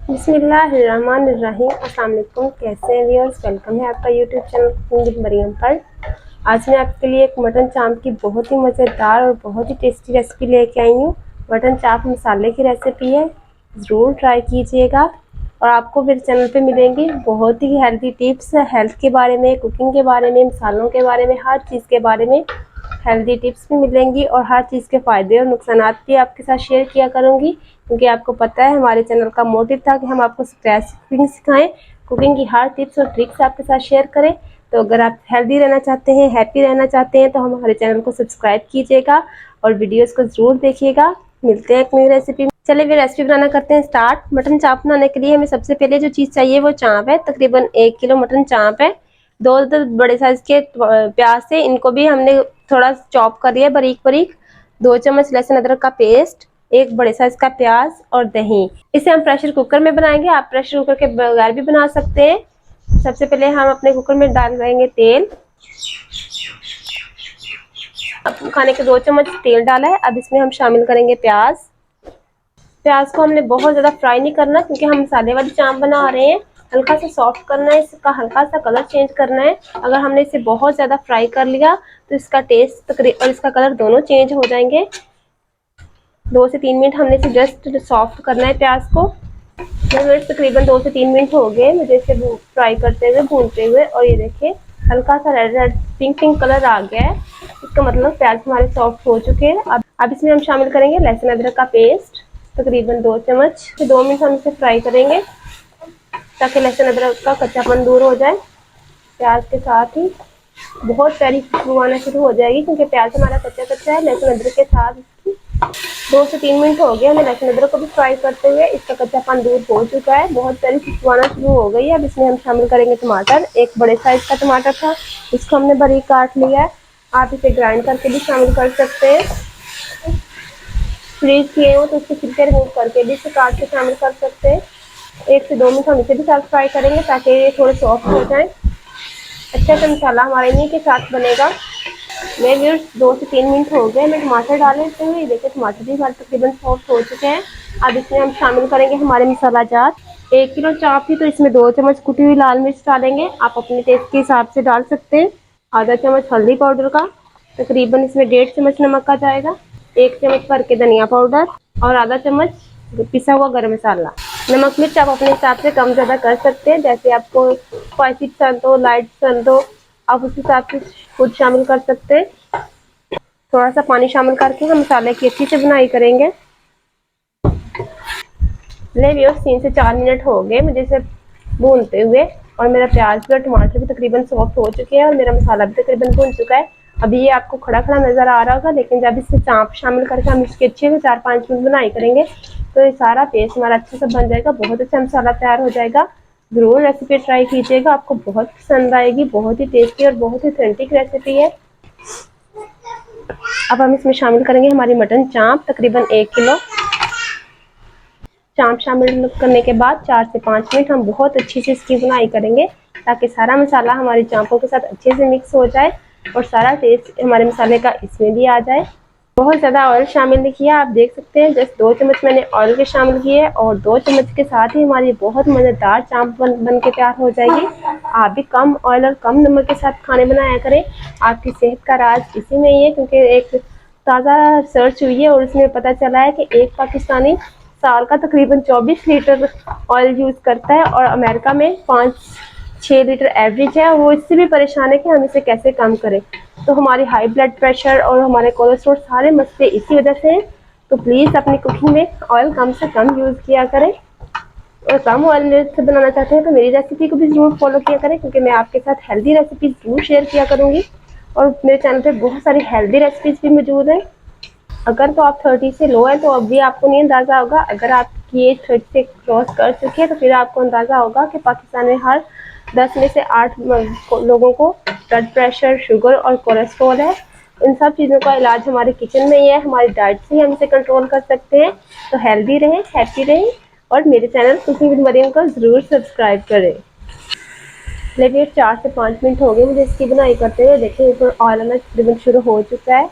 बिस्मिल्लाहिर्रहमानिर्रहीम। अस्सलाम वालेकुम। कैसे हैं व्यूअर्स? वेलकम है आपका YouTube channel cooking with Mariam पर। आज मैं आपके लिए एक मटन चाप की बहुत ही मज़ेदार और बहुत ही टेस्टी रेसिपी लेके आई हूँ। मटन चाप मसाले की रेसिपी है, ज़रूर ट्राई कीजिएगा। और आपको मेरे चैनल पे मिलेंगी बहुत ही हेल्दी टिप्स, हेल्थ के बारे में, कुकिंग के बारे में, मसालों के बारे में, हर चीज़ के बारे में हेल्दी टिप्स भी मिलेंगी और हर चीज़ के फ़ायदे और नुकसानात भी आपके साथ शेयर किया करूँगी। क्योंकि आपको पता है हमारे चैनल का मोटिव था कि हम आपको स्क्रैच कुकिंग सिखाएं, कुकिंग की हर टिप्स और ट्रिक्स आपके साथ शेयर करें। तो अगर आप हेल्दी रहना चाहते हैं, हैप्पी रहना चाहते हैं, तो हमारे चैनल को सब्सक्राइब कीजिएगा और वीडियोस को ज़रूर देखिएगा। मिलते हैं एक नई रेसिपी में। चलिए फिर रेसिपी बनाना करते हैं स्टार्ट। मटन चाप बनाने के लिए हमें सबसे पहले जो चीज़ चाहिए वो चाप है। तकरीबन 1 किलो मटन चाप है। दो बड़े साइज के प्याज से इनको भी हमने थोड़ा चॉप कर लिया बारीक बारीक। 2 चम्मच लहसुन अदरक का पेस्ट, एक बड़े साइज का प्याज और दही। इसे हम प्रेशर कुकर में बनाएंगे, आप प्रेशर कुकर के बगैर भी बना सकते हैं। सबसे पहले हम अपने कुकर में डाल देंगे तेल। अब खाने के 2 चम्मच तेल डाला है। अब इसमें हम शामिल करेंगे प्याज। प्याज को हमने बहुत ज्यादा फ्राई नहीं करना क्योंकि हम मसाले वाली चाप बना रहे हैं। हल्का सा सॉफ्ट करना है, इसका हल्का सा कलर चेंज करना है। अगर हमने इसे बहुत ज्यादा फ्राई कर लिया तो इसका टेस्ट और इसका कलर दोनों चेंज हो जाएंगे। 2 से 3 मिनट हमने इसे जस्ट सॉफ्ट करना है प्याज को। मिनट तकरीबन 2 से 3 मिनट हो गए मुझे इसे फ्राई करते हुए, भूनते हुए। और ये देखिए हल्का सा red red pink pink colour आ गया है, इसका मतलब प्याज हमारे सॉफ्ट हो चुके हैं। अब इसमें हम शामिल करेंगे लहसुन अदरक का पेस्ट, तकरीबन 2 चम्मच। 2 मिनट हम इसे फ्राई करेंगे ताकि लहसुन अदरक का कच्चापन दूर हो जाए। प्याज के साथ ही बहुत प्यारी खुशबू आना शुरू हो जाएगी क्योंकि प्याज हमारा कच्चा कच्चा है। लहसुन अदरक के साथ 2 से 3 मिनट हो गए हमें लहसुन अदरक को भी फ्राई करते हुए। इसका कच्चापन दूर हो चुका है, बहुत सारी खुशबू आना शुरू हो गई है। अब इसमें हम शामिल करेंगे टमाटर। एक बड़े साइज का टमाटर था, इसको हमने बारीक काट लिया है। आप इसे ग्राइंड करके भी शामिल कर सकते हैं। फ्रीज किए हो तो इसके छिलके रिमूव करके भी इसे काट के शामिल कर सकते हैं। 1 से 2 मिनट हम इसे भी साथ फ्राई करेंगे ताकि ये थोड़े सॉफ्ट हो जाए। अच्छा सा मसाला हमारे इन्हीं के साथ बनेगा। मैं व्यूअर्स 2 से 3 मिनट हो गए मैं टमाटर डाले हुए। देखिए टमाटर भी हमारे तकरीबन सॉफ्ट हो चुके हैं। अब इसमें हम शामिल करेंगे हमारे मसाला जार। 1 किलो चाप थी तो इसमें 2 चम्मच कुटी हुई लाल मिर्च डालेंगे, आप अपने टेस्ट के हिसाब से डाल सकते हैं। आधा चम्मच हल्दी पाउडर का, तकरीबन इसमें 1.5 चम्मच नमक का जाएगा। 1 चम्मच भर के धनिया पाउडर और आधा चम्मच पिसा हुआ गरम मसाला। नमक मिर्च आप अपने हिसाब से कम ज़्यादा कर सकते हैं, जैसे आपको स्पाइसी पसंद हो, लाइट पसंद हो, आप उस हिसाब से खुद शामिल कर सकते हैं। थोड़ा सा पानी शामिल करके हम मसाले की अच्छी से बुनाई करेंगे। ले व्यूअर्स 3 से 4 मिनट हो गए मुझे इसे भूनते हुए और मेरा प्याज और टमाटर भी तकरीबन सॉफ्ट हो चुके हैं और मेरा मसाला भी तकरीबन भून चुका है। अभी ये आपको खड़ा खड़ा नजर आ रहा होगा, लेकिन जब इसमें चाप शामिल करके हम इसकी अच्छे से 4-5 मिनट बुनाई करेंगे तो ये सारा पेस्ट हमारा अच्छे से बन जाएगा, बहुत अच्छा मसाला तैयार हो जाएगा। जरूर रेसिपी ट्राई कीजिएगा, आपको बहुत पसंद आएगी। बहुत ही टेस्टी और बहुत ही ऑथेंटिक रेसिपी है। अब हम इसमें शामिल करेंगे हमारी मटन चाप, तकरीबन 1 किलो। चाप शामिल करने के बाद 4 से 5 मिनट हम बहुत अच्छी से इसकी बुनाई करेंगे ताकि सारा मसाला हमारी चापों के साथ अच्छे से मिक्स हो जाए और सारा टेस्ट हमारे मसाले का इसमें भी आ जाए। बहुत ज़्यादा ऑयल शामिल नहीं किया, आप देख सकते हैं जस्ट 2 चम्मच मैंने ऑयल के शामिल किए और 2 चम्मच के साथ ही हमारी बहुत मज़ेदार चाप बन के तैयार हो जाएगी। आप भी कम ऑयल और कम नमक के साथ खाने बनाया करें, आपकी सेहत का राज इसी में ही है। क्योंकि एक ताज़ा रिसर्च हुई है और उसमें पता चला है कि एक पाकिस्तानी साल का तकरीबन 24 लीटर ऑयल यूज़ करता है और अमेरिका में 5-6 लीटर एवरेज है। वो इससे भी परेशान है कि हम इसे कैसे कम करें। तो हमारी हाई ब्लड प्रेशर और हमारे कोलेस्ट्रॉल सारे मसले इसी वजह से हैं। तो प्लीज़ अपनी कुकिंग में ऑयल कम से कम यूज़ किया करें और कम ऑयल में से बनाना चाहते हैं तो मेरी रेसिपी को भी ज़रूर फॉलो किया करें, क्योंकि मैं आपके साथ हेल्दी रेसिपी ज़रूर शेयर किया करूँगी और मेरे चैनल पे बहुत सारी हेल्दी रेसिपीज़ भी मौजूद हैं। अगर तो आप 30 से लो हैं तो अभी आपको नहीं अंदाज़ा होगा, अगर आपकी एज 30 से क्रॉस कर चुकी है तो फिर आपको अंदाज़ा होगा कि पाकिस्तान में हर 10 में से 8 लोगों को ब्लड प्रेशर, शुगर और कोलेस्ट्रॉल है। इन सब चीज़ों का इलाज हमारे किचन में ही है, हमारी डाइट से ही हम इसे कंट्रोल कर सकते हैं। तो हेल्दी रहें, हैप्पी रहें और मेरे चैनल कुकिंग विद मरियम को ज़रूर सब्सक्राइब करें। लेकिन 4 से 5 मिनट हो गए मुझे इसकी बुनाई करते हुए। देखिए ऊपर ऑयल आना तकरीबन शुरू हो चुका है।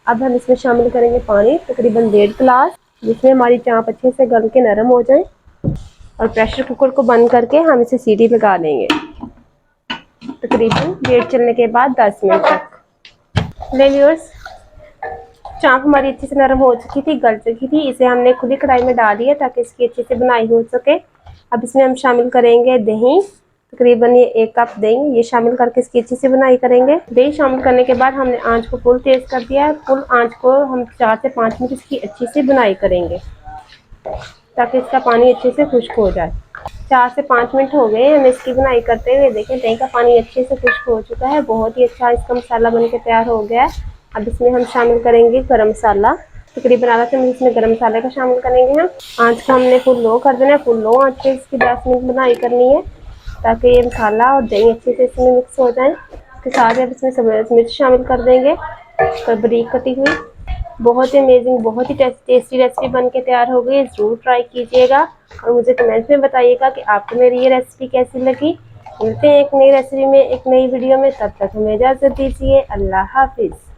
अब हम इसमें शामिल करेंगे पानी, तकरीबन 1.5 गिलास, जिसमें हमारी चाप अच्छे से गल के नरम हो जाए। और प्रेशर कुकर को बंद करके हम इसे सीटी लगा देंगे तकरीबन वेट चलने के बाद 10 मिनट तक। ले व्यूअर्स, चाप हमारी अच्छे से नरम हो चुकी थी, गल चुकी थी। इसे हमने खुली कढ़ाई में डाल दिया ताकि इसकी अच्छे से बुनाई हो सके। अब इसमें हम शामिल करेंगे दही, तकरीबन ये 1 कप दही, ये शामिल करके इसकी अच्छी से बुनाई करेंगे। दही शामिल करने के बाद हमने आंच को फुल तेज कर दिया है। फुल आंच को हम 4 से 5 मिनट इसकी अच्छी से बुनाई करेंगे ताकि इसका पानी अच्छे से खुश्क हो जाए। 4 से 5 मिनट हो गए हमें इसकी बुनाई करते हुए। देखें दही का पानी अच्छे से खुश्क हो चुका है, बहुत ही अच्छा इसका मसाला बनके तैयार हो गया है। अब इसमें हम शामिल करेंगे गरम मसाला, तकरीबन आधा चम्मच इसमें गरम मसाले का शामिल करेंगे हम। आंच को हमने फुल लो कर देना है, फुल लो आंच पे इसकी 10 मिनट बुनाई करनी है ताकि ये मसाला और दही अच्छे से इसमें मिक्स हो जाए। उसके साथ ही अब इसमें सब्ज़ मिर्च शामिल कर देंगे, बारीक कटी हुई। बहुत ही अमेजिंग, बहुत ही टेस्टी रेसिपी बन के तैयार हो गई। ज़रूर ट्राई कीजिएगा और मुझे कमेंट्स में बताइएगा कि आपको मेरी ये रेसिपी कैसी लगी। मिलते हैं एक नई रेसिपी में, एक नई वीडियो में। तब तक हमें इजाज़त दीजिए। अल्लाह हाफिज़।